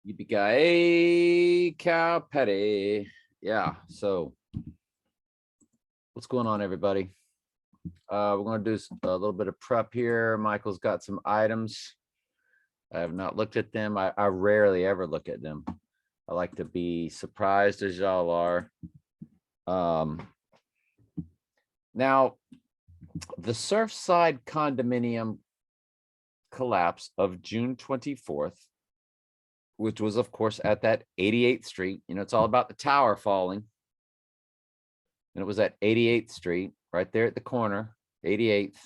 Yippee cow patty. Yeah. So what's going on, everybody? We're going to do a little bit of prep here. Michael's got some items. I have not looked at them. I rarely ever look at them. I like to be surprised as y'all are. Now, the Surfside condominium collapse of June 24th, which was, of course, at that 88th Street. You know, it's all about the tower falling. And it was at 88th Street, right there at the corner, 88th,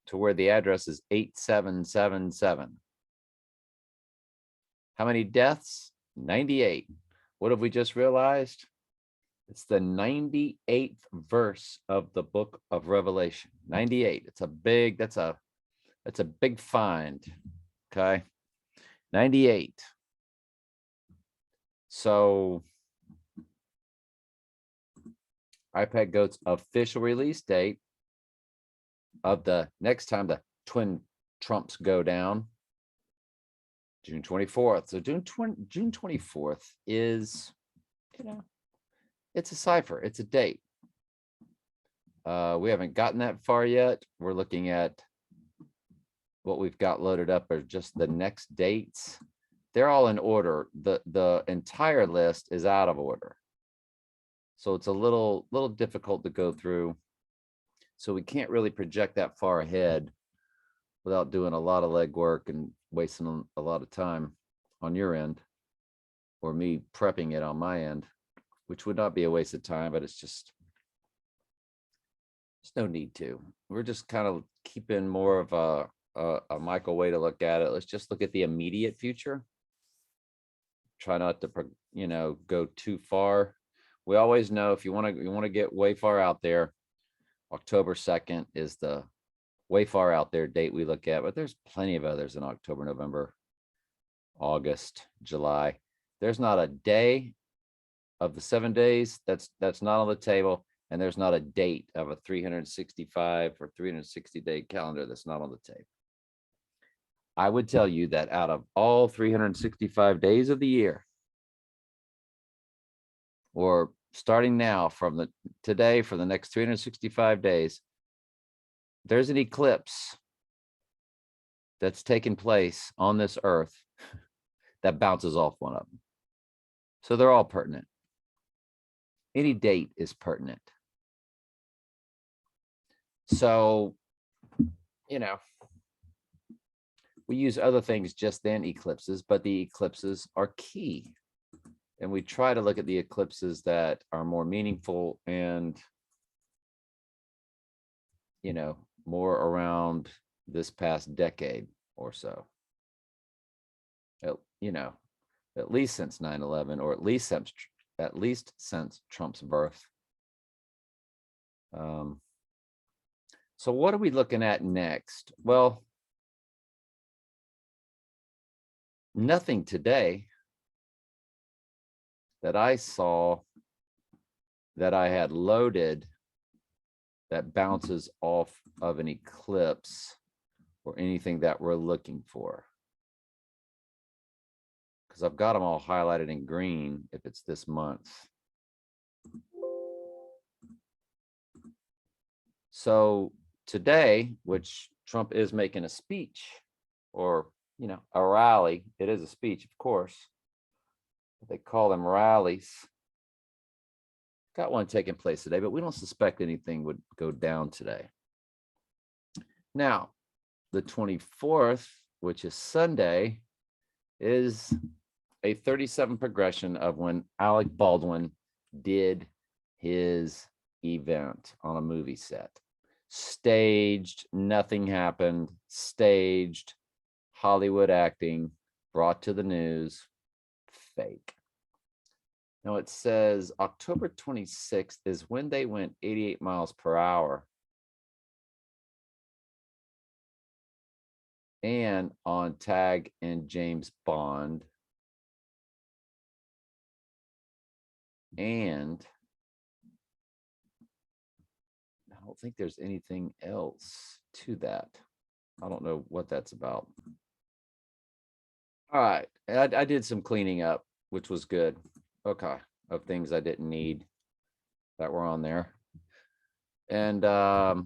to where the address is 8777. How many deaths? 98. What have we just realized? It's the 98th verse of the book of Revelation. 98. It's a big, that's a big find. Okay. 98. So iPad Goat's official release date of the next time the twin Trumps go down, June 24th. So June 24th is, you know, it's a cipher. It's a date. We haven't gotten that far yet. We're looking at what we've got loaded up are just the next dates. They're all in order. The entire list is out of order. So it's a little difficult to go through. So we can't really project that far ahead without doing a lot of legwork and wasting a lot of time on your end, or me prepping it on my end, which would not be a waste of time, but it's just, there's no need to. We're just kind of keeping more of a Michael way to look at it. Let's just look at the immediate future. Try not to, you know, go too far. We always know if you want to get way far out there, October 2nd is the way far out there date we look at, but there's plenty of others in October, November, August, July. There's not a day of the 7 days that's not on the table, and there's not a date of a 365 or 360 day calendar that's not on the table. I would tell you that out of all 365 days of the year, or starting now from today for the next 365 days, there's an eclipse that's taking place on this earth that bounces off one of them. So they're all pertinent. Any date is pertinent. So, you know, we use other things just than eclipses, but the eclipses are key. And we try to look at the eclipses that are more meaningful and, you know, more around this past decade or so. You know, at least since 9/11, or at least since Trump's birth. So what are we looking at next? Well, nothing today that I saw that I had loaded that bounces off of an eclipse or anything that we're looking for. Because I've got them all highlighted in green if it's this month. So today, which Trump is making a speech, or, you know, a rally. It is a speech, of course. They call them rallies. Got one taking place today, but we don't suspect anything would go down today. Now, the 24th, which is Sunday, is a 37 progression of when Alec Baldwin did his event on a movie set. Staged, nothing happened, staged, Hollywood acting, brought to the news, fake. Now it says October 26th is when they went 88 miles per hour. And on Tag and James Bond. And I don't think there's anything else to that. I don't know what that's about. All right. I did some cleaning up, which was good. Okay. Of things I didn't need that were on there. And let's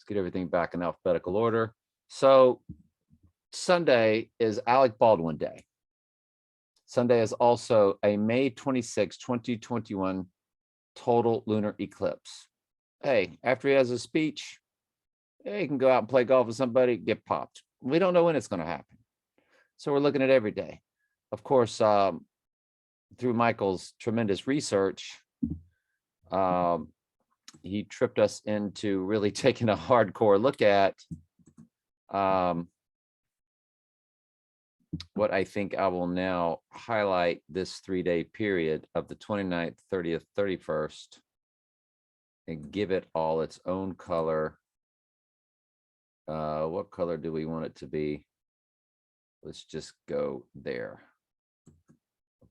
get everything back in alphabetical order. So Sunday is Alec Baldwin Day. Sunday is also a May 26, 2021 total lunar eclipse. Hey, after he has a speech, hey, he can go out and play golf with somebody, get popped. We don't know when it's going to happen. So we're looking at every day. Of course, through Michael's tremendous research, he tripped us into really taking a hardcore look at what I think I will now highlight this 3-day period of the 29th, 30th, 31st, and give it all its own color. What color do we want it to be? Let's just go there.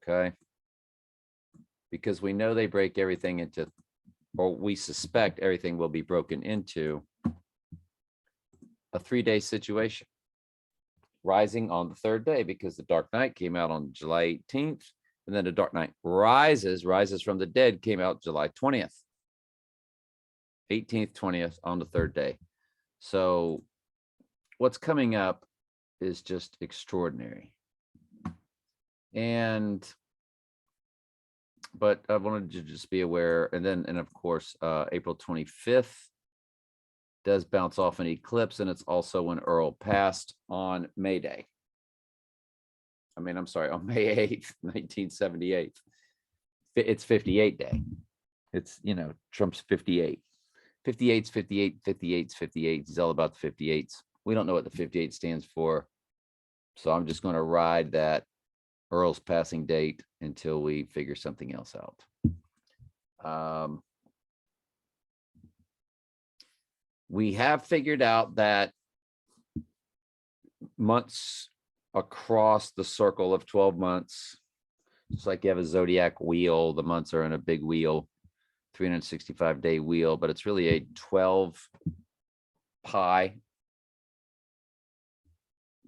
Okay. Because we know they break everything into, or we suspect everything will be broken into a 3-day situation. Rising on the 3rd day, because the Dark Knight came out on July 18th, and then the Dark Knight Rises from the Dead came out July 20th. 18th, 20th on the 3rd day. So what's coming up is just extraordinary. But I wanted to just be aware, and of course, April 25th does bounce off an eclipse, and it's also when Earl passed on May Day. I'm sorry, on May 8th, 1978. It's 58 day. It's, Trump's 58. 58's 58, 58's 58. He's all about the 58s. We don't know what the 58 stands for. So I'm just going to ride that Earl's passing date until we figure something else out. We have figured out that months across the circle of 12 months, just like you have a zodiac wheel, the months are in a big wheel, 365-day wheel, but it's really a 12 pie,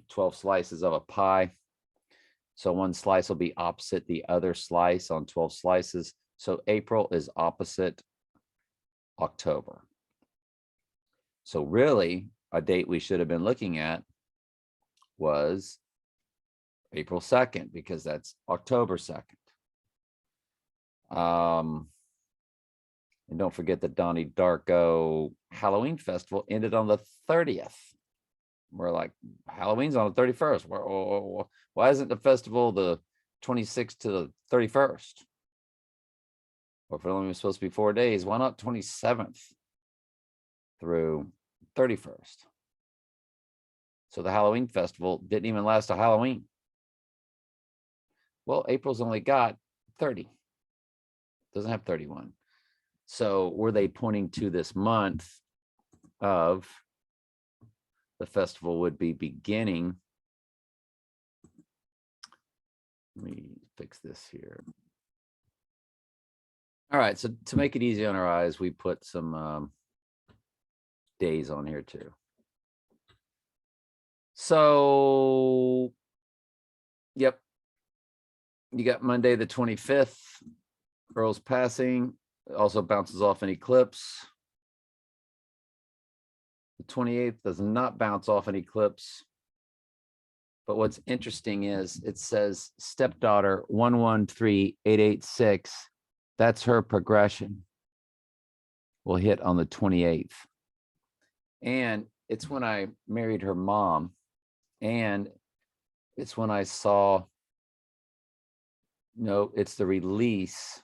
12 slices of a pie. So one slice will be opposite the other slice on 12 slices. So April is opposite October. So really, a date we should have been looking at was April 2nd, because that's October 2nd. And don't forget the Donnie Darko Halloween Festival ended on the 30th. We're like, Halloween's on the 31st. Why isn't the festival the 26th to the 31st? Or if it only was supposed to be 4 days, why not 27th through 31st? So the Halloween festival didn't even last a Halloween. Well, April's only got 30. Doesn't have 31. So were they pointing to this month of the festival would be beginning? Let me fix this here. All right, so to make it easy on our eyes, we put some days on here too. So, yep, you got Monday the 25th, Earl's passing, also bounces off an eclipse. The 28th does not bounce off an eclipse. But what's interesting is it says stepdaughter 113886. That's her progression. Will hit on the 28th. And it's when I married her mom. And it's when I saw, no, it's the release.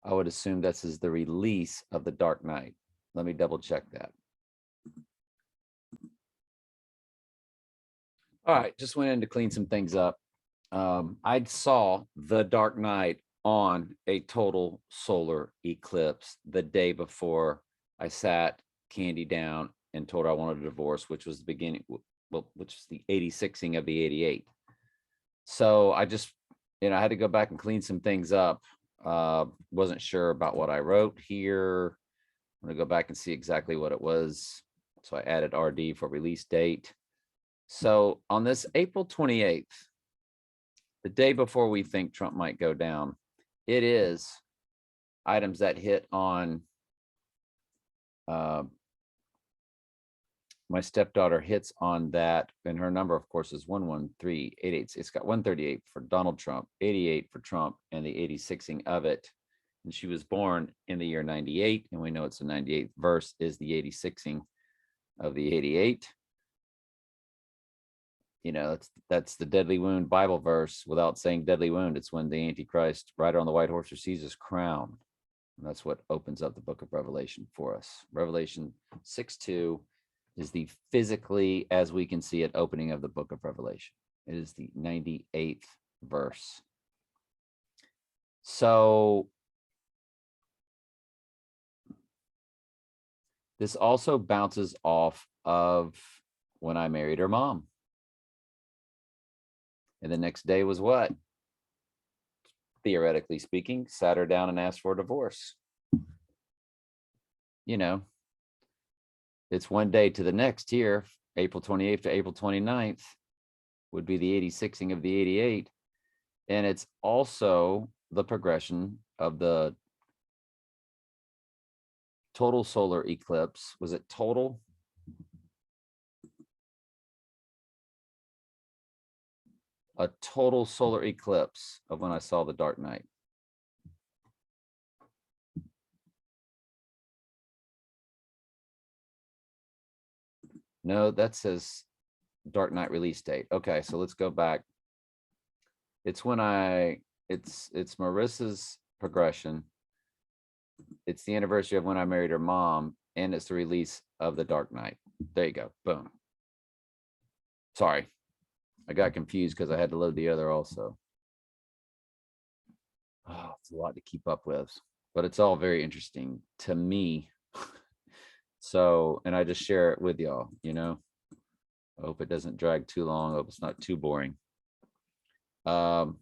I would assume this is the release of the Dark Knight. Let me double check that. All right, just went in to clean some things up. I saw the Dark Knight on a total solar eclipse the day before I sat Candy down and told her I wanted a divorce, which was the beginning, well, which is the 86ing of the 88. So I just, I had to go back and clean some things up. Wasn't sure about what I wrote here. I'm gonna go back and see exactly what it was. So I added RD for release date. So on this April 28th, the day before we think Trump might go down, it is items that hit on my stepdaughter hits on that, and her number, of course, is 11388. It's got 138 for Donald Trump, 88 for Trump, and the 86ing of it. And she was born in the year 98, and we know it's the 98th verse is the 86ing of the 88. You know, that's the deadly wound Bible verse. Without saying deadly wound, it's when the Antichrist rider on the white horse receives his crown. And that's what opens up the book of Revelation for us. Revelation 6:2 is the physically, as we can see it, opening of the book of Revelation. It is the 98th verse. So this also bounces off of when I married her mom. And the next day was what? Theoretically speaking, sat her down and asked for a divorce. You know, it's one day to the next here, April 28th to April 29th would be the 86ing of the 88. And it's also the progression of the total solar eclipse. Was it total? A total solar eclipse of when I saw the Dark Knight. No, that says Dark Knight release date. Okay, so let's go back. It's when it's Marissa's progression. It's the anniversary of when I married her mom, and it's the release of the Dark Knight. There you go. Boom. Sorry, I got confused because I had to load the other also. Oh, it's a lot to keep up with, but it's all very interesting to me. So, and I just share it with y'all, you know. I hope it doesn't drag too long. I hope it's not too boring. And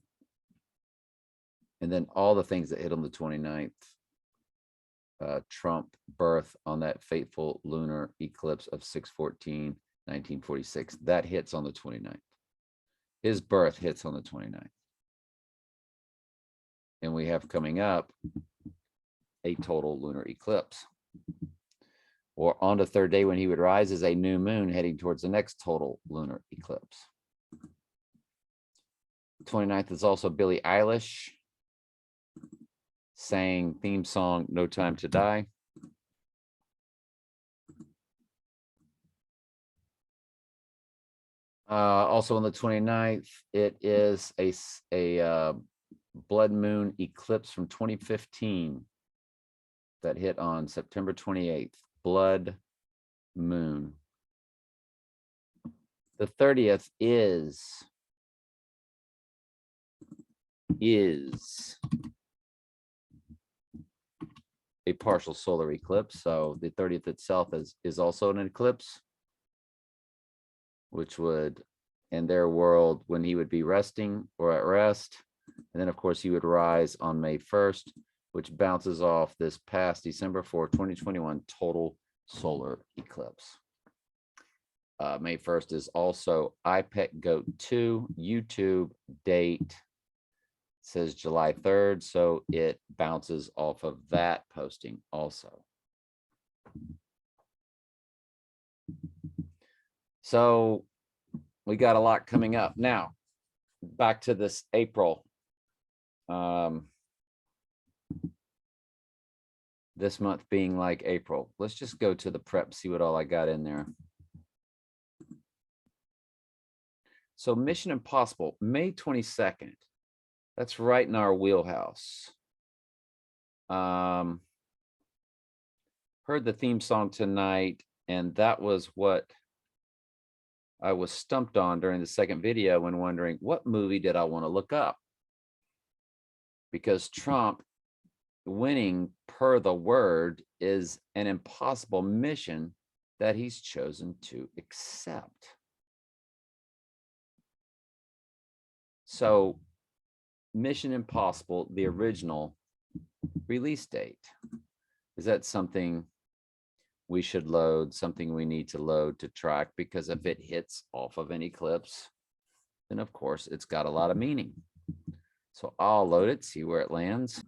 then all the things that hit on the 29th. Trump birth on that fateful lunar eclipse of 6/14/1946. That hits on the 29th. His birth hits on the 29th. And we have coming up a total lunar eclipse. Or on the third day when he would rise is a new moon heading towards the next total lunar eclipse. 29th is also Billie Eilish sang theme song No Time to Die. Also on the 29th, it is a blood moon eclipse from 2015 that hit on September 28th. Blood moon. The 30th is a partial solar eclipse. So the 30th itself is also an eclipse, which would, in their world, when he would be resting or at rest. And then, of course, he would rise on May 1st, which bounces off this past December 4, 2021 total solar eclipse. May 1st is also iPet Goat 2 YouTube date. Says July 3rd, so it bounces off of that posting also. So we got a lot coming up. Now, back to this April. This month being like April. Let's just go to the prep, see what all I got in there. So Mission Impossible, May 22nd. That's right in our wheelhouse. Heard the theme song tonight, and that was what I was stumped on during the second video when wondering what movie did I want to look up? Because Trump winning per the word is an impossible mission that he's chosen to accept. So Mission Impossible, the original release date. Is that something we should load, something we need to load to track, because if it hits off of an eclipse, then of course it's got a lot of meaning. So I'll load it, see where it lands.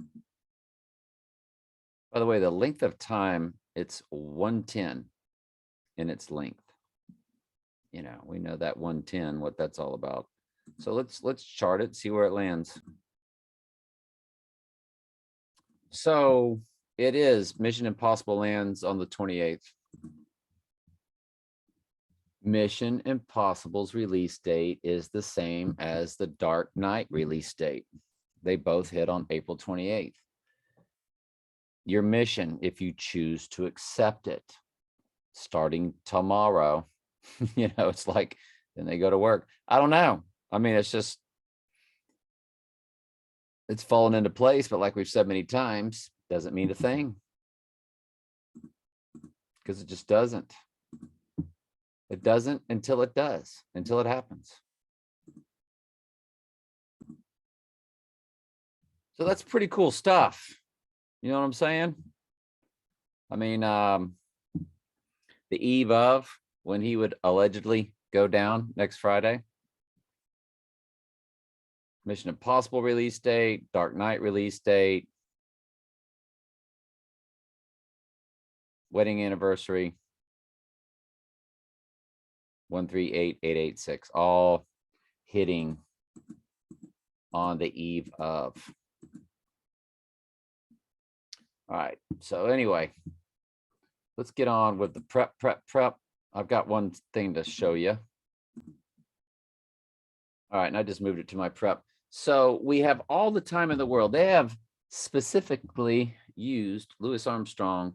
By the way, the length of time, it's 110 in its length. You know, we know that 110, what that's all about. So let's chart it, see where it lands. So it is Mission Impossible lands on the 28th. Mission Impossible's release date is the same as the Dark Knight release date. They both hit on April 28th. Your mission, if you choose to accept it, starting tomorrow, you know, it's like, then they go to work. I don't know. I mean, it's just, it's fallen into place, but like we've said many times, doesn't mean a thing. Because it just doesn't. It doesn't until it does, until it happens. So that's pretty cool stuff. You know what I'm saying? I mean, the eve of when he would allegedly go down next Friday. Mission Impossible release date, Dark Knight release date, wedding anniversary, 138886, all hitting on the eve of. All right, so anyway, let's get on with the prep. I've got one thing to show you. All right, and I just moved it to my prep. So we have all the time in the world. They have specifically used Louis Armstrong,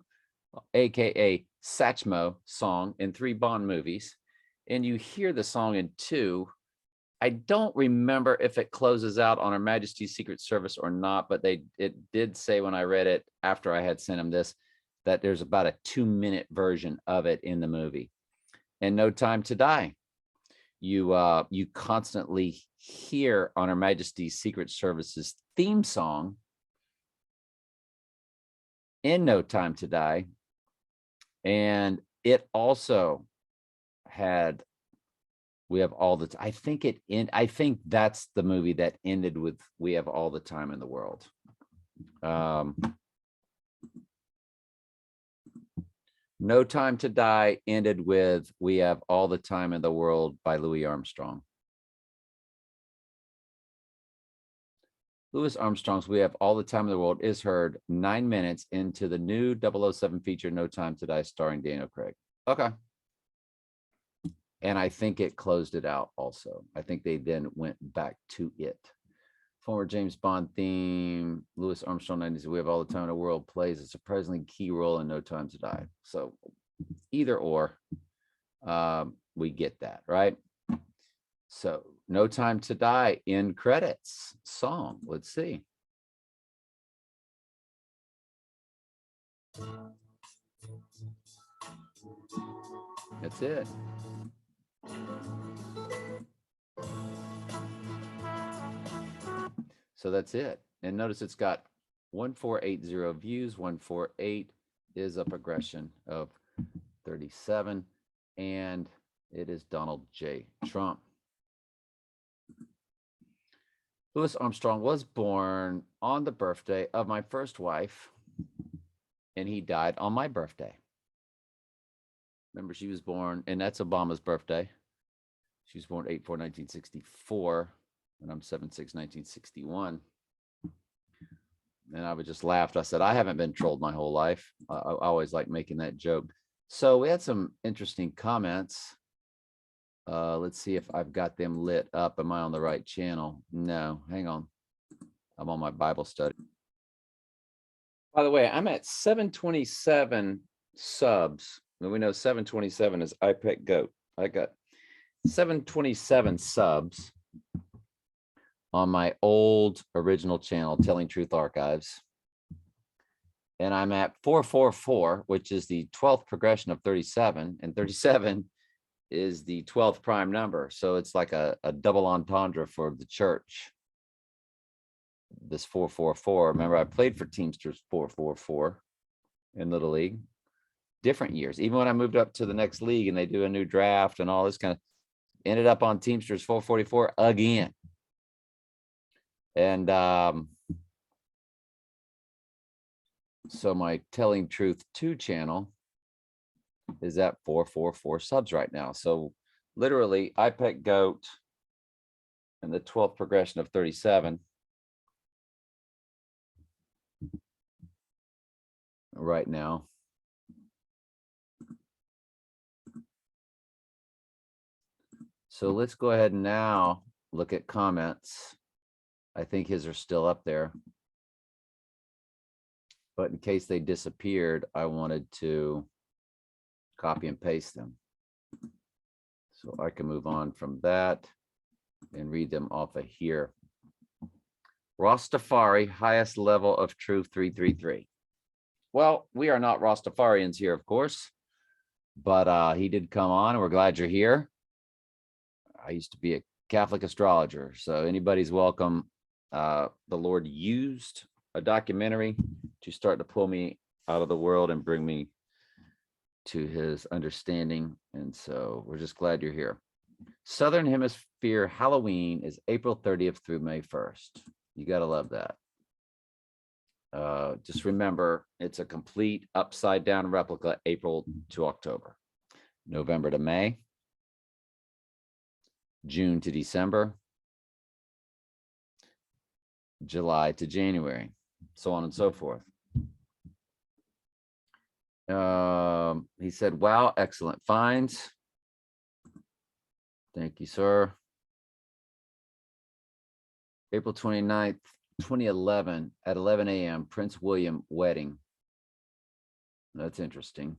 AKA Satchmo song in 3 Bond movies. And you hear the song in 2. I don't remember if it closes out on Her Majesty's Secret Service or not, but it did say when I read it after I had sent him this, that there's about a 2-minute version of it in the movie. And No Time to Die, you constantly hear on Her Majesty's Secret Service's theme song in No Time to Die. And it also had We Have All the Time. I think that's the movie that ended with We Have All the Time in the World. No Time to Die ended with We Have All the Time in the World by Louis Armstrong. Louis Armstrong's We Have All the Time in the World is heard 9 minutes into the new 007 feature No Time to Die starring Daniel Craig. Okay. And I think it closed it out also. I think they then went back to it. Former James Bond theme, Louis Armstrong 90s, We Have All the Time in the World plays a surprisingly key role in No Time to Die. So either or, we get that, right? So No Time to Die in credits song. Let's see. That's it. So that's it. And notice it's got 1480 views. 148 is a progression of 37. And it is Donald J. Trump. Louis Armstrong was born on the birthday of my first wife, and he died on my birthday. Remember, she was born, and that's Obama's birthday. She was born 8/4/1964, and I'm 7/6/1961. And I would just laughed. I said, I haven't been trolled my whole life. I always like making that joke. So we had some interesting comments. Let's see if I've got them lit up. Am I on the right channel? No, hang on. I'm on my Bible study. By the way, I'm at 727 subs. And we know 727 is iPet Goat. I got 727 subs on my old original channel, Telling Truth Archives. And I'm at 444, which is the 12th progression of 37. And 37 is the 12th prime number. So it's like a double entendre for the church. This 444. Remember, I played for Teamsters 444 in Little League. different years. Even when I moved up to the next league and they do a new draft and all this kind of, ended up on Teamsters 444 again. And so my Telling Truth 2 channel is at 444 subs right now. So literally iPet Goat and the 12th progression of 37 right now. So let's go ahead and now look at comments. I think his are still up there, but in case they disappeared, I wanted to copy and paste them. So I can move on from that and read them off of here. Rastafari, highest level of truth 333. Well, we are not Rastafarians here, of course, but he did come on and we're glad you're here. I used to be a Catholic astrologer, so anybody's welcome. The Lord used a documentary to start to pull me out of the world and bring me to his understanding. And so we're just glad you're here. Southern Hemisphere Halloween is April 30th through May 1st. You got to love that. Just remember, it's a complete upside down replica, April to October, November to May, June to December, July to January, so on and so forth. He said, wow, excellent finds. Thank you, sir. April 29th, 2011 at 11 a.m. Prince William wedding. That's interesting.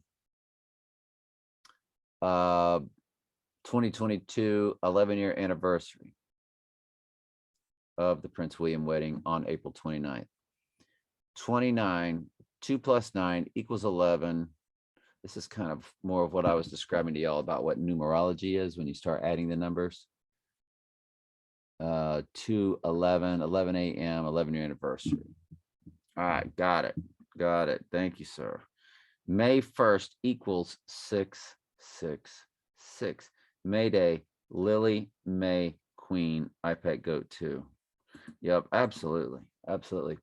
2022 11-year anniversary of the Prince William wedding on April 29th. 29, 2 plus 9 equals 11. This is kind of more of what I was describing to y'all about what numerology is when you start adding the numbers. 2, 11, 11 a.m., 11-year anniversary. All right, got it. Got it. Thank you, sir. May 1st equals 666. May Day, Lily, May, Queen, iPad Goat 2. Yep, absolutely. Absolutely.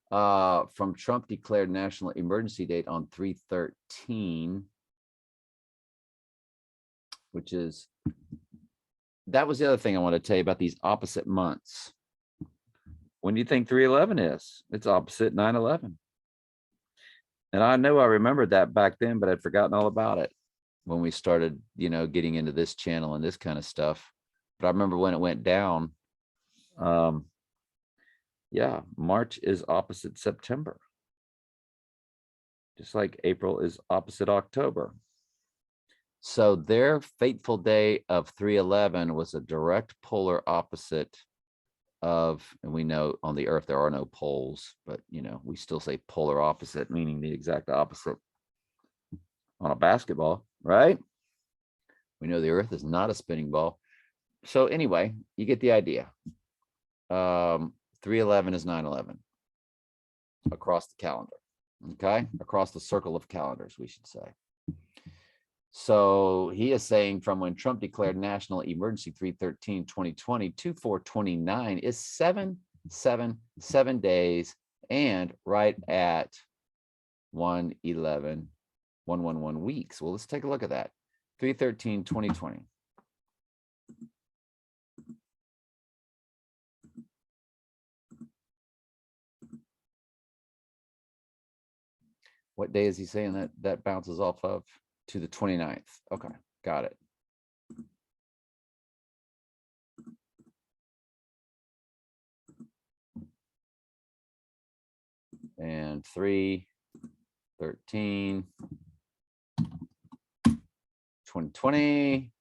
From Trump declared national emergency date on 3/13, which is, that was the other thing I want to tell you about these opposite months. When do you think 3/11 is? It's opposite 9/11. And I know I remembered that back then, but I'd forgotten all about it when we started, you know, getting into this channel and this kind of stuff. But I remember when it went down. Yeah, March is opposite September. Just like April is opposite October. So their fateful day of 3/11 was a direct polar opposite of, and we know on the earth there are no poles, but you know, we still say polar opposite, meaning the exact opposite on a basketball, right? We know the earth is not a spinning ball. So anyway, you get the idea. 3/11 is 9/11 across the calendar. Okay, across the circle of calendars, we should say. So he is saying from when Trump declared national emergency 3/13/2020 to 4/29 is 7 days and right at 111 weeks. Well, let's take a look at that. 3/13/2020. What day is he saying that bounces off of? To the 29th. Okay, got it. And 3/13, 2020,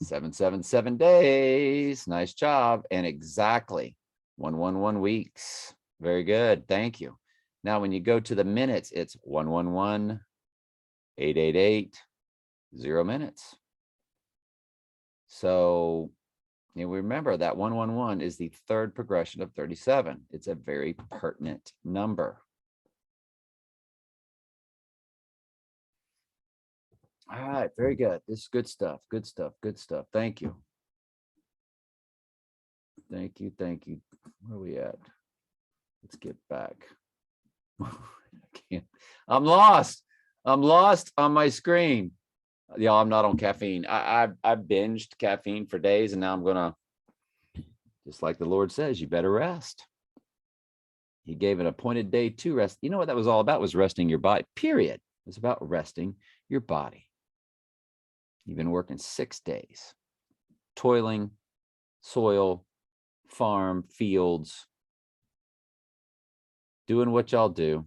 7 days. Nice job. And exactly 111 weeks. Very good. Thank you. Now, when you go to the minutes, it's 111, 888, 0 minutes. So you remember that 111 is the third progression of 37. It's a very pertinent number. All right, very good. This is good stuff. Good stuff. Good stuff. Thank you. Thank you. Thank you. Where are we at? Let's get back. I can't. I'm lost. I'm lost on my screen. Yeah, I'm not on caffeine. I binged caffeine for days, and now I'm gonna, just like the Lord says, you better rest. He gave an appointed day to rest. You know what that was all about? Was resting your body. Period. It was about resting your body. You've been working 6 days, toiling, soil, farm, fields, doing what y'all do,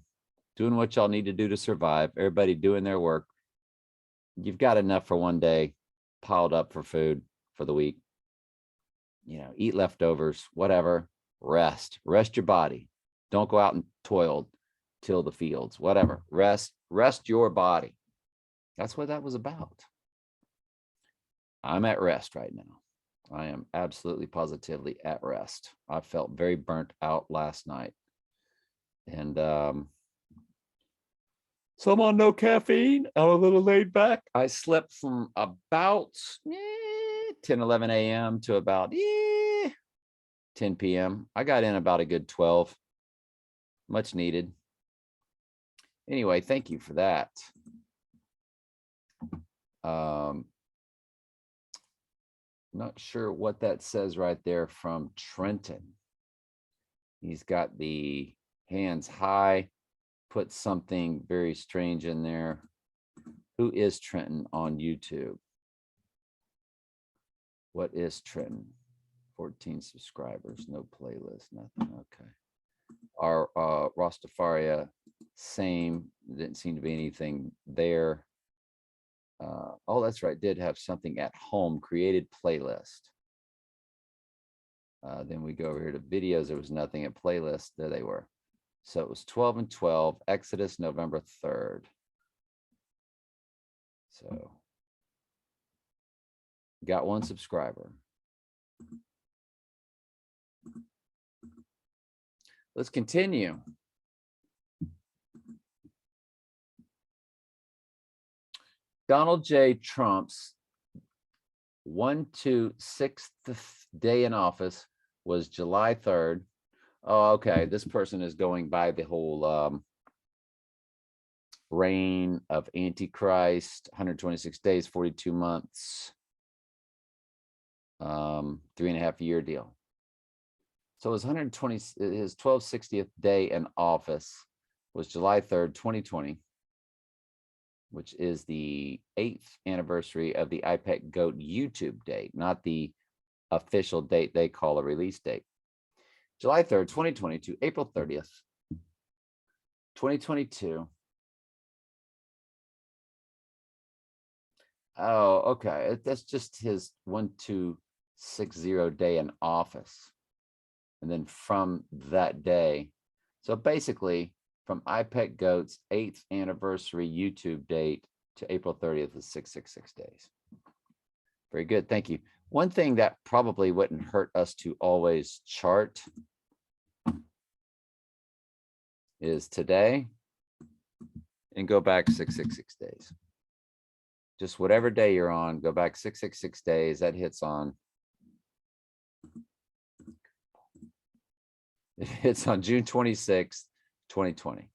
doing what y'all need to do to survive. Everybody doing their work. You've got enough for one day piled up for food for the week. You know, eat leftovers, whatever. Rest your body. Don't go out and toil, till the fields, whatever. Rest your body. That's what that was about. I'm at rest right now. I am absolutely positively at rest. I felt very burnt out last night. And so I'm on no caffeine. I'm a little laid back. I slept from about 10, 11 a.m. to about 10 p.m. I got in about a good 12. Much needed. Anyway, thank you for that. Not sure what that says right there from Trenton. He's got the hands high, put something very strange in there. Who is Trenton on YouTube? What is Trenton? 14 subscribers, no playlist, nothing. Okay. Our Rastafaria, same. Didn't seem to be anything there. Oh, that's right. Did have something at home, created playlist. Then we go over here to videos. There was nothing at playlist. There they were. So it was 12 and 12, Exodus, November 3rd. So got 1 subscriber. Let's continue. Donald J. Trump's 126th day in office was July 3rd. Oh, okay. This person is going by the whole reign of Antichrist, 126 days, 42 months, 3.5 year deal. So his 1260th day in office was July 3rd, 2020, which is the 8th anniversary of the IPEC GOAT YouTube date, not the official date they call a release date. July 3rd, 2020 to April 30th, 2022. Oh, okay. That's just his 1260 day in office. And then from that day, so basically from IPEC GOAT's 8th anniversary YouTube date to April 30th is 666 days. Very good. Thank you. One thing that probably wouldn't hurt us to always chart is today and go back 666 days. Just whatever day you're on, go back 666 days. That hits on. It hits on June 26th, 2020.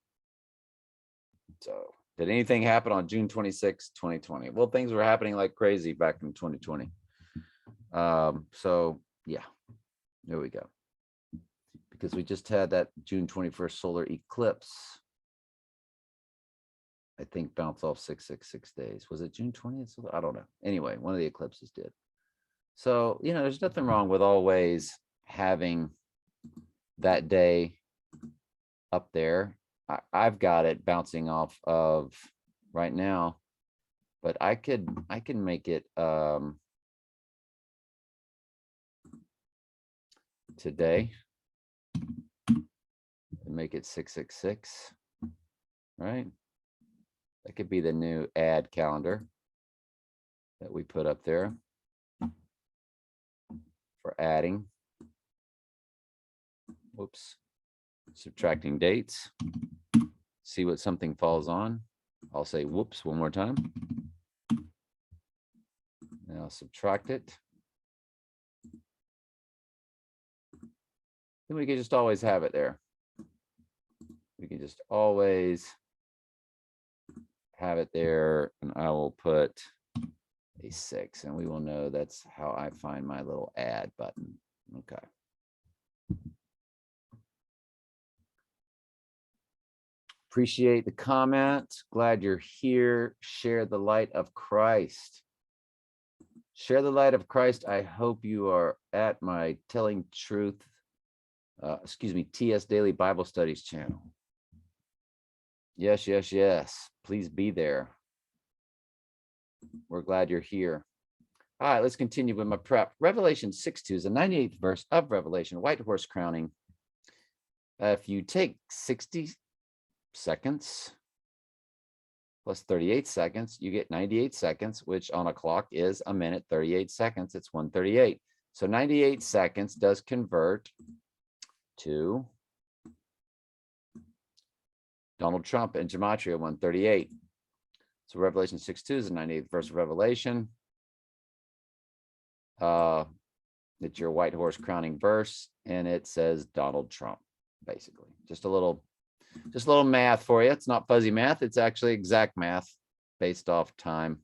So did anything happen on June 26th, 2020? Well, things were happening like crazy back in 2020. So yeah, there we go. Because we just had that June 21st solar eclipse. I think bounce off 666 days. Was it June 20th? I don't know. Anyway, one of the eclipses did. So, you know, there's nothing wrong with always having that day up there. I've got it bouncing off of right now, but I can make it today and make it 666, right? That could be the new ad calendar that we put up there for adding. Whoops. Subtracting dates. See what something falls on. I'll say whoops one more time. Now subtract it. Then we can just always have it there. We can just always have it there, and I will put a 6, and we will know that's how I find my little add button. Okay. Appreciate the comment. Glad you're here. Share the light of Christ. Share the light of Christ. I hope you are at my Telling Truth, TS Daily Bible Studies channel. Yes, yes, yes. Please be there. We're glad you're here. All right, let's continue with my prep. Revelation 6:2 is the 98th verse of Revelation, white horse crowning. If you take 60 seconds plus 38 seconds, you get 98 seconds, which on a clock is a minute, 38 seconds. It's 1:38. So 98 seconds does convert to Donald Trump in Gematria 138. So Revelation 6:2 is the 98th verse of Revelation. It's your white horse crowning verse, and it says Donald Trump, basically. Just a little math for you. It's not fuzzy math. It's actually exact math based off time.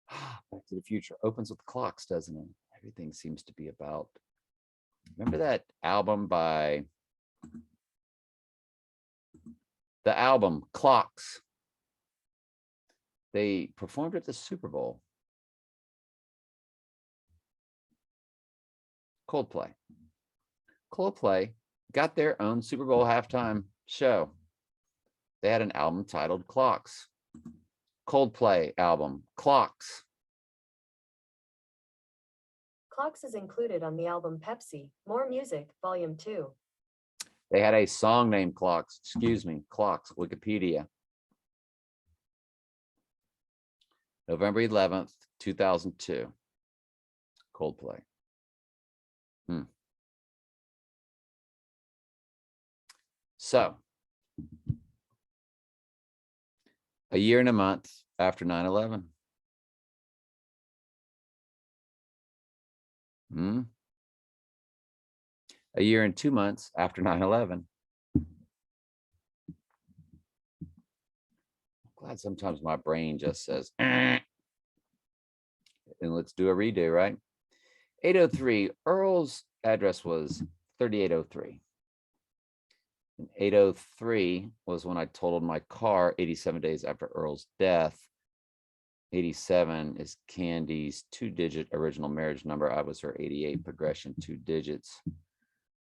Back to the Future opens with clocks, doesn't it? Everything seems to be about. Remember that album by the album Clocks? They performed at the Super Bowl. Coldplay got their own Super Bowl halftime show. They had an album titled Clocks. Coldplay album, Clocks. Clocks is included on the album Pepsi, More Music, Volume 2. They had a song named Clocks. Excuse me, Clocks, Wikipedia. November 11th, 2002. Coldplay. So, a year and a month after 9/11. A year and 2 months after 9/11. Glad sometimes my brain just says, and let's do a redo, right? 803, Earl's address was 3803. And 803 was when I totaled my car 87 days after Earl's death. 87 is Candy's 2-digit original marriage number. I was her 88 progression, 2 digits.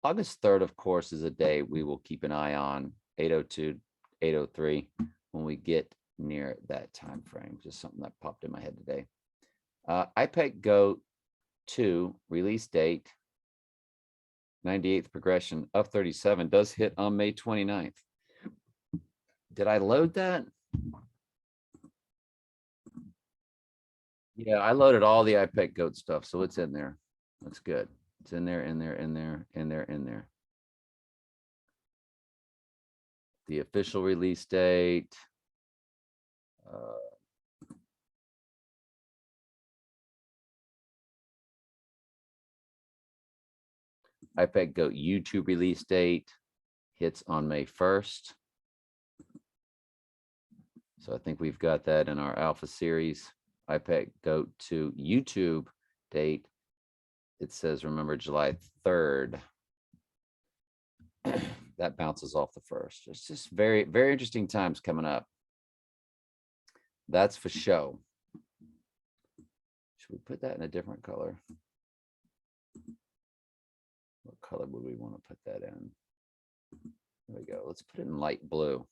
August 3rd, of course, is a day we will keep an eye on. 802, 803, when we get near that time frame. Just something that popped in my head today. iPad Go 2 release date, 98th progression of 37 does hit on May 29th. Did I load that? Yeah, I loaded all the iPad Goat stuff, so it's in there. That's good. It's in there. The official release date. iPad Goat YouTube release date hits on May 1st. So I think we've got that in our alpha series. iPad Goat to YouTube date. It says, remember, July 3rd. That bounces off the 1st. It's just very, very interesting times coming up. That's for show. Should we put that in a different color? What color would we want to put that in? There we go. Let's put it in light blue.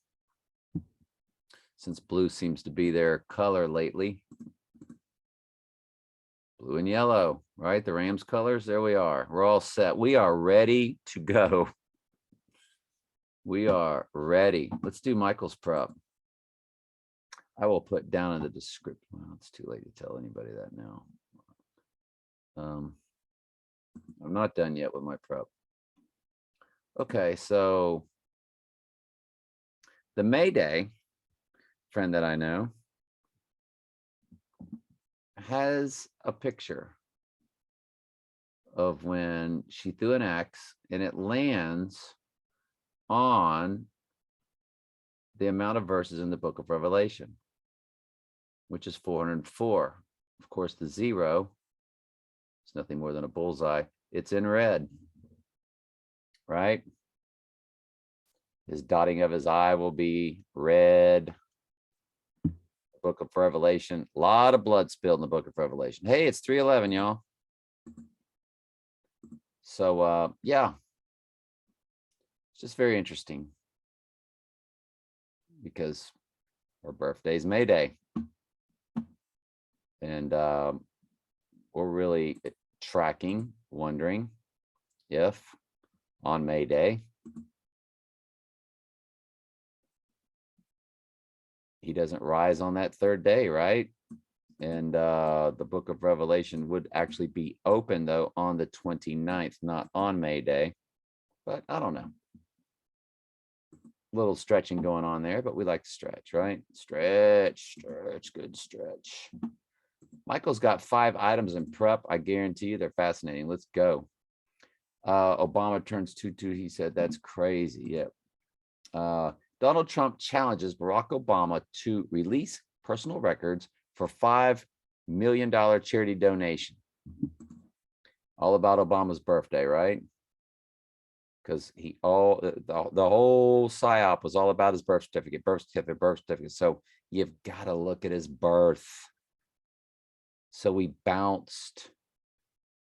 Since blue seems to be their color lately. Blue and yellow, right? The Rams colors. There we are. We're all set. We are ready to go. We are ready. Let's do Michael's prep. I will put down in the description. Well, it's too late to tell anybody that now. I'm not done yet with my prep. Okay, so the Mayday friend that I know has a picture of when she threw an axe and it lands on the amount of verses in the book of Revelation, which is 404. Of course, the 0 is nothing more than a bullseye. It's in red, right? His dotting of his I will be red. Book of Revelation. A lot of blood spilled in the book of Revelation. Hey, it's 3:11, y'all. So, yeah, it's just very interesting because her birthday's May Day. And we're really tracking, wondering if on May Day, he doesn't rise on that third day, right? And the book of Revelation would actually be open, though, on the 29th, not on May Day. But I don't know. Little stretching going on there, but we like to stretch, right? Stretch, good stretch. Michael's got 5 items in prep. I guarantee you they're fascinating. Let's go. Obama turns 2-2. He said that's crazy. Yep. Donald Trump challenges Barack Obama to release personal records for $5 million charity donation. All about Obama's birthday, right? Because the whole psyop was all about his birth certificate. So you've got to look at his birth. So we bounced.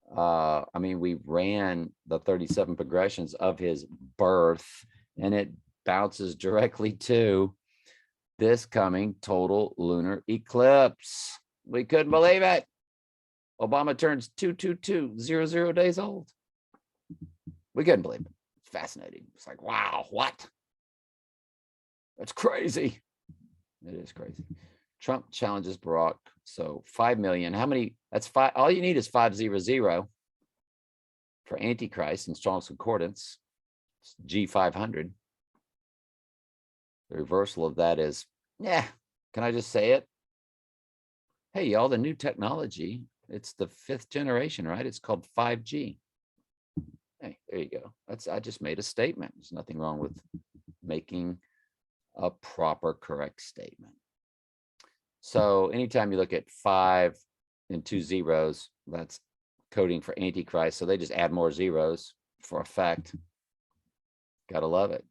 We ran the 37 progressions of his birth, and it bounces directly to this coming total lunar eclipse. We couldn't believe it. Obama turns 22200 days old. We couldn't believe it. It's fascinating. It's like, wow, what? That's crazy. It is crazy. Trump challenges Barack. So 5 million. How many? That's 5. All you need is 500 for Antichrist in Strong's Concordance. It's G500. The reversal of that is, yeah. Can I just say it? Hey, y'all, the new technology. It's the 5th generation, right? It's called 5G. Hey, there you go. I just made a statement. There's nothing wrong with making a proper, correct statement. So anytime you look at 5 and 2 zeros, that's coding for Antichrist. So they just add more zeros for effect. Gotta love it.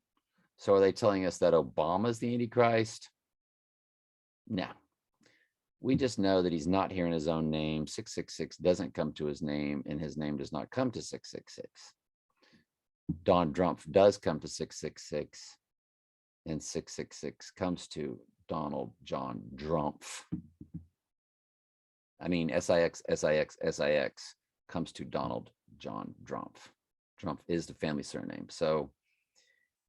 So are they telling us that Obama's the Antichrist? No. We just know that he's not here in his own name. 666 doesn't come to his name, and his name does not come to 666. Don Drumpf does come to 666, and 666 comes to Donald John Drumpf. I mean, SIX comes to Donald John Drumpf. Drumpf is the family surname. So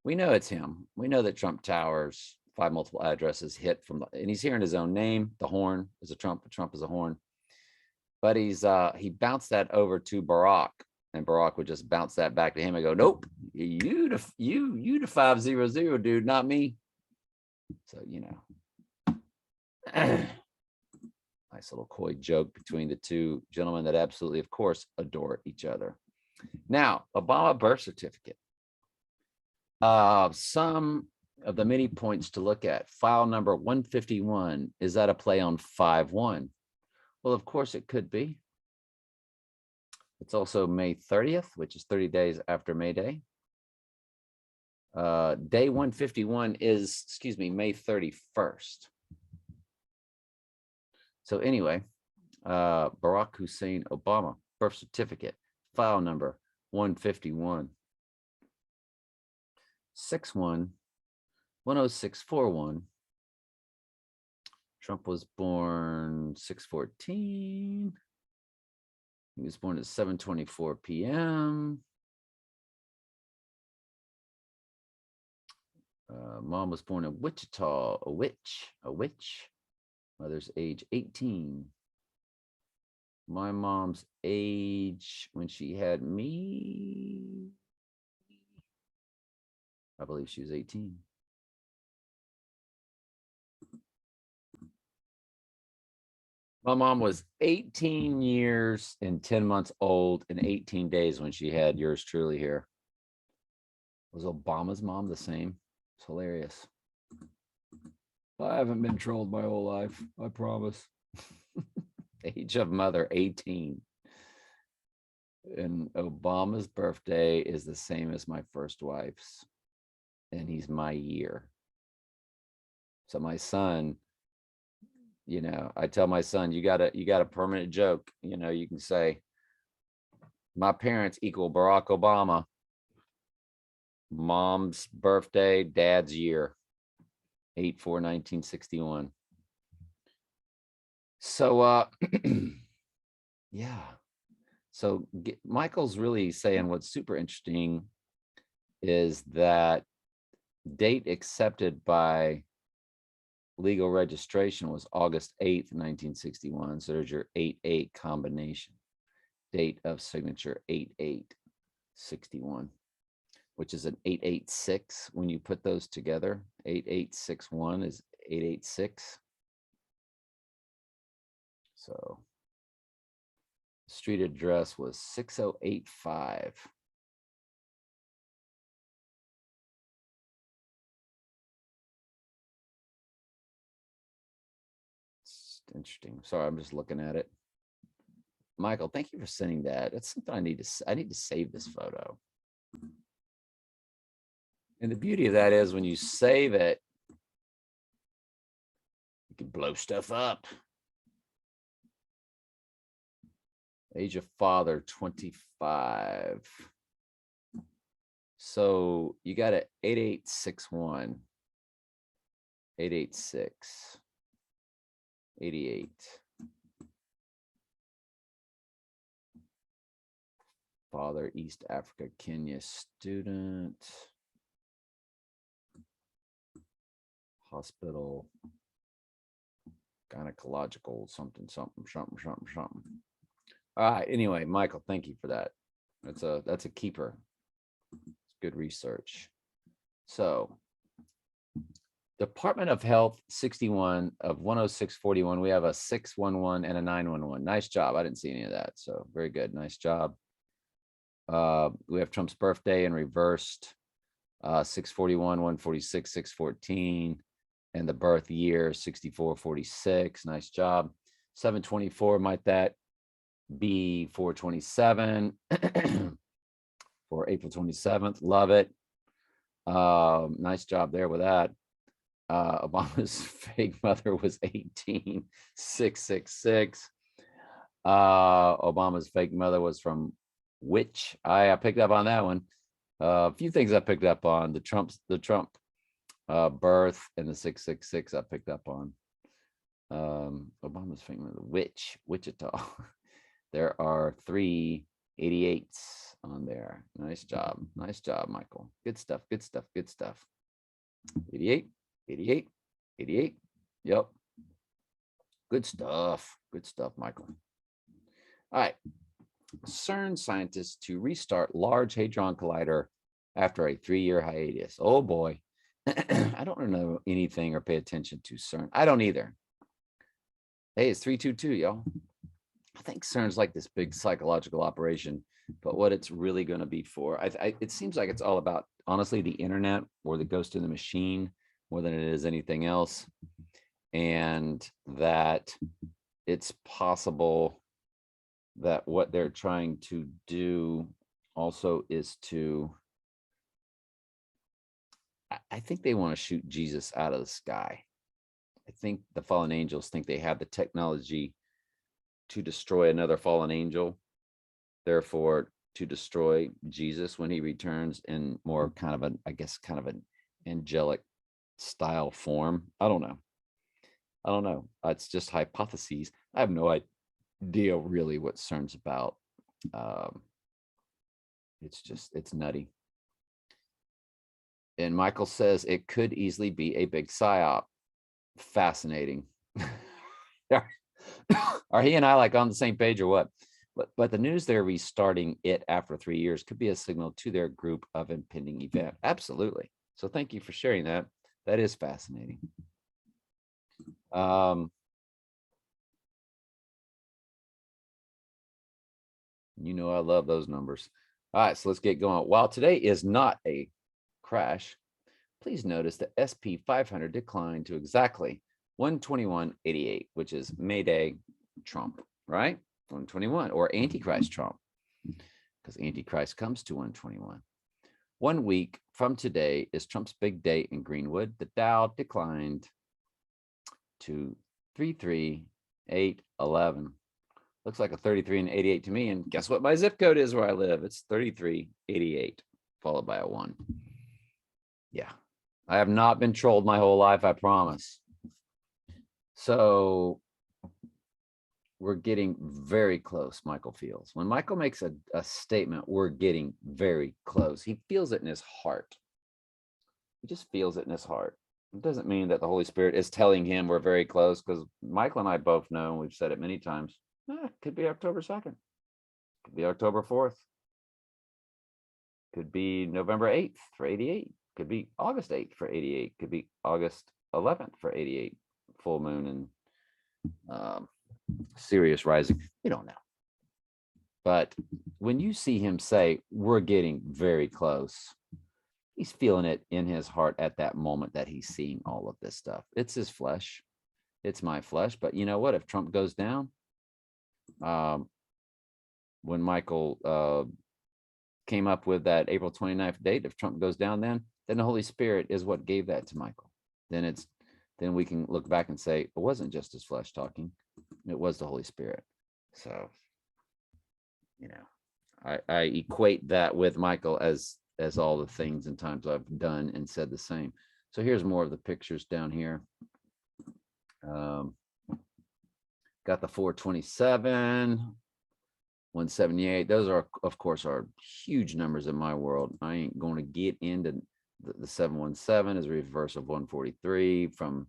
we know it's him. We know that Trump Towers, 5 multiple addresses hit from, and he's here in his own name. The horn is a Trump is a horn. But he bounced that over to Barack, and Barack would just bounce that back to him and go, nope, you the 500 dude, not me. So, nice little coy joke between the two gentlemen that absolutely, of course, adore each other. Now, Obama birth certificate. Some of the many points to look at. File number 151. Is that a play on 5-1? Well, of course it could be. It's also May 30th, which is 30 days after May Day. Day 151 is, May 31st. So anyway, Barack Hussein Obama, birth certificate, file number 151. 61-10641. Trump was born 6/14. He was born at 7:24 p.m. Mom was born in Wichita, a witch. Mother's age 18. My mom's age when she had me, I believe she was 18. My mom was 18 years and 10 months old and 18 days when she had yours truly here. Was Obama's mom the same? It's hilarious. I haven't been trolled my whole life, I promise. Age of mother, 18. And Obama's birthday is the same as my first wife's. And he's my year. So my son, I tell my son, you got a permanent joke. You can say, my parents equal Barack Obama. Mom's birthday, dad's year, 8/4/1961. So yeah. So Michael's really saying what's super interesting is that date accepted by legal registration was August 8th, 1961. So there's your 8/8 combination. Date of signature 8/8/61, which is an 8/8/6 when you put those together. 8/8/61 is 8/8/6. So street address was 6085. It's interesting. Sorry, I'm just looking at it. Michael, thank you for sending that. That's something I need to save this photo. And the beauty of that is when you save it, you can blow stuff up. Age of father, 25. So you got a 8/8/61, 8/8/6, 88. Father, East Africa, Kenya student. Hospital, gynecological, something. All right. Anyway, Michael, thank you for that. That's a keeper. It's good research. So Department of Health 61 of 10641. We have a 611 and a 911. Nice job. I didn't see any of that. So very good. Nice job. We have Trump's birthday in reversed. 641, 146, 614. And the birth year 6446. Nice job. 724. Might that be 427 for April 27th? Love it. Nice job there with that. Obama's fake mother was 18,666. Obama's fake mother was from which? I picked up on that one. A few things I picked up on. The Trump birth and the 666 I picked up on. Obama's fake mother, Wichita. There are 3 88s on there. Nice job. Nice job, Michael. Good stuff. 88, 88, 88. Yep. Good stuff. Good stuff, Michael. All right. CERN scientists to restart Large Hadron Collider after a 3-year hiatus. Oh boy. I don't know anything or pay attention to CERN. I don't either. Hey, it's 322, y'all. I think CERN's like this big psychological operation, but what it's really going to be for, it seems like it's all about, honestly, the internet or the ghost in the machine more than it is anything else. And that it's possible that what they're trying to do also is to, I think they want to shoot Jesus out of the sky. I think the fallen angels think they have the technology to destroy another fallen angel, therefore to destroy Jesus when he returns in more kind of an, I guess, kind of an angelic style form. I don't know. It's just hypotheses. I have no idea really what CERN's about. It's nutty. And Michael says it could easily be a big psyop. Fascinating. Are he and I like on the same page or what? But the news they're restarting it after 3 years could be a signal to their group of impending event. Absolutely. So thank you for sharing that. That is fascinating. You know I love those numbers. All right, so let's get going. While today is not a crash, please notice the SP 500 declined to exactly 121.88, which is Mayday Trump, right? 121, or Antichrist Trump, because Antichrist comes to 121. 1 week from today is Trump's big day in Greenwood. The Dow declined to 33,811. Looks like a 33 and 88 to me. And guess what my zip code is where I live? It's 3388, followed by a 1. Yeah, I have not been trolled my whole life, I promise. So we're getting very close, Michael feels. When Michael makes a statement, we're getting very close. He feels it in his heart. He just feels it in his heart. It doesn't mean that the Holy Spirit is telling him we're very close, because Michael and I both know, and we've said it many times, could be October 2nd. Could be October 4th. Could be November 8th for 88. Could be August 8th for 88. Could be August 11th for 88. Full moon and Sirius rising. We don't know. But when you see him say, we're getting very close, he's feeling it in his heart at that moment that he's seeing all of this stuff. It's his flesh. It's my flesh. But you know what? If Trump goes down, when Michael came up with that April 29th date, if Trump goes down, then the Holy Spirit is what gave that to Michael. Then we can look back and say, it wasn't just his flesh talking. It was the Holy Spirit. So, you know, I equate that with Michael as all the things and times I've done and said the same. So here's more of the pictures down here. Got the 427, 178. Those are, of course, are huge numbers in my world. I ain't going to get into the 717 is a reverse of 143 from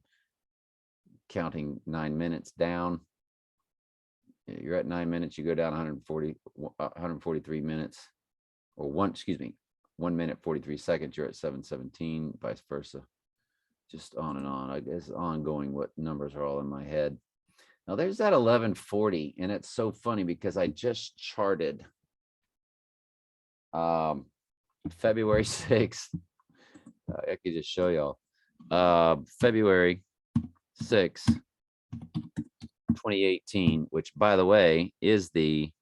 counting 9 minutes down. You're at 9 minutes, you go down 143 minutes, or 1 minute 43 seconds, you're at 717, vice versa. Just on and on. I guess ongoing what numbers are all in my head. Now there's that 1140, and it's so funny because I just charted February 6th. I could just show y'all. February 6th, 2018, which by the way is the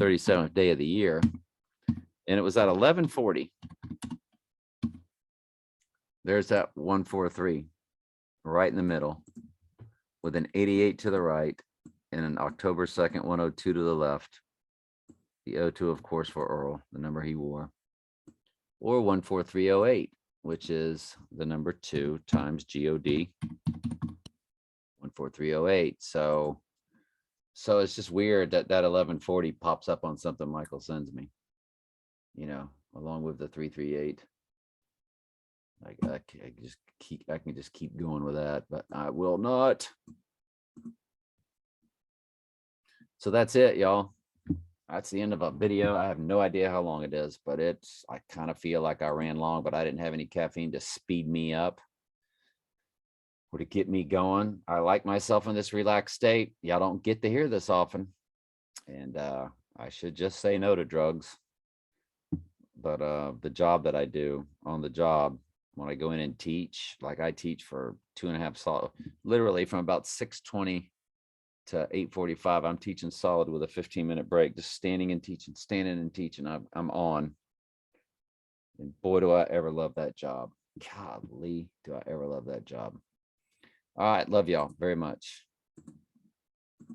37th day of the year, and it was at 1140. There's that 143 right in the middle, with an 88 to the right and an October 2nd 102 to the left. The 02, of course, for Earl, the number he wore, or 14308, which is the number 2 times God. 14308. So it's just weird that 1140 pops up on something Michael sends me, you know, along with the 338. I can just keep going with that, but I will not. So that's it, y'all. That's the end of a video. I have no idea how long it is, but I kind of feel like I ran long, but I didn't have any caffeine to speed me up or to get me going. I like myself in this relaxed state. Y'all don't get to hear this often. And I should just say no to drugs. But the job that I do on the job, when I go in and teach, like I teach for 2.5 solid, literally from about 6:20 to 8:45, I'm teaching solid with a 15-minute break, just standing and teaching. I'm on. And boy, do I ever love that job. Golly, do I ever love that job. All right, love y'all very much.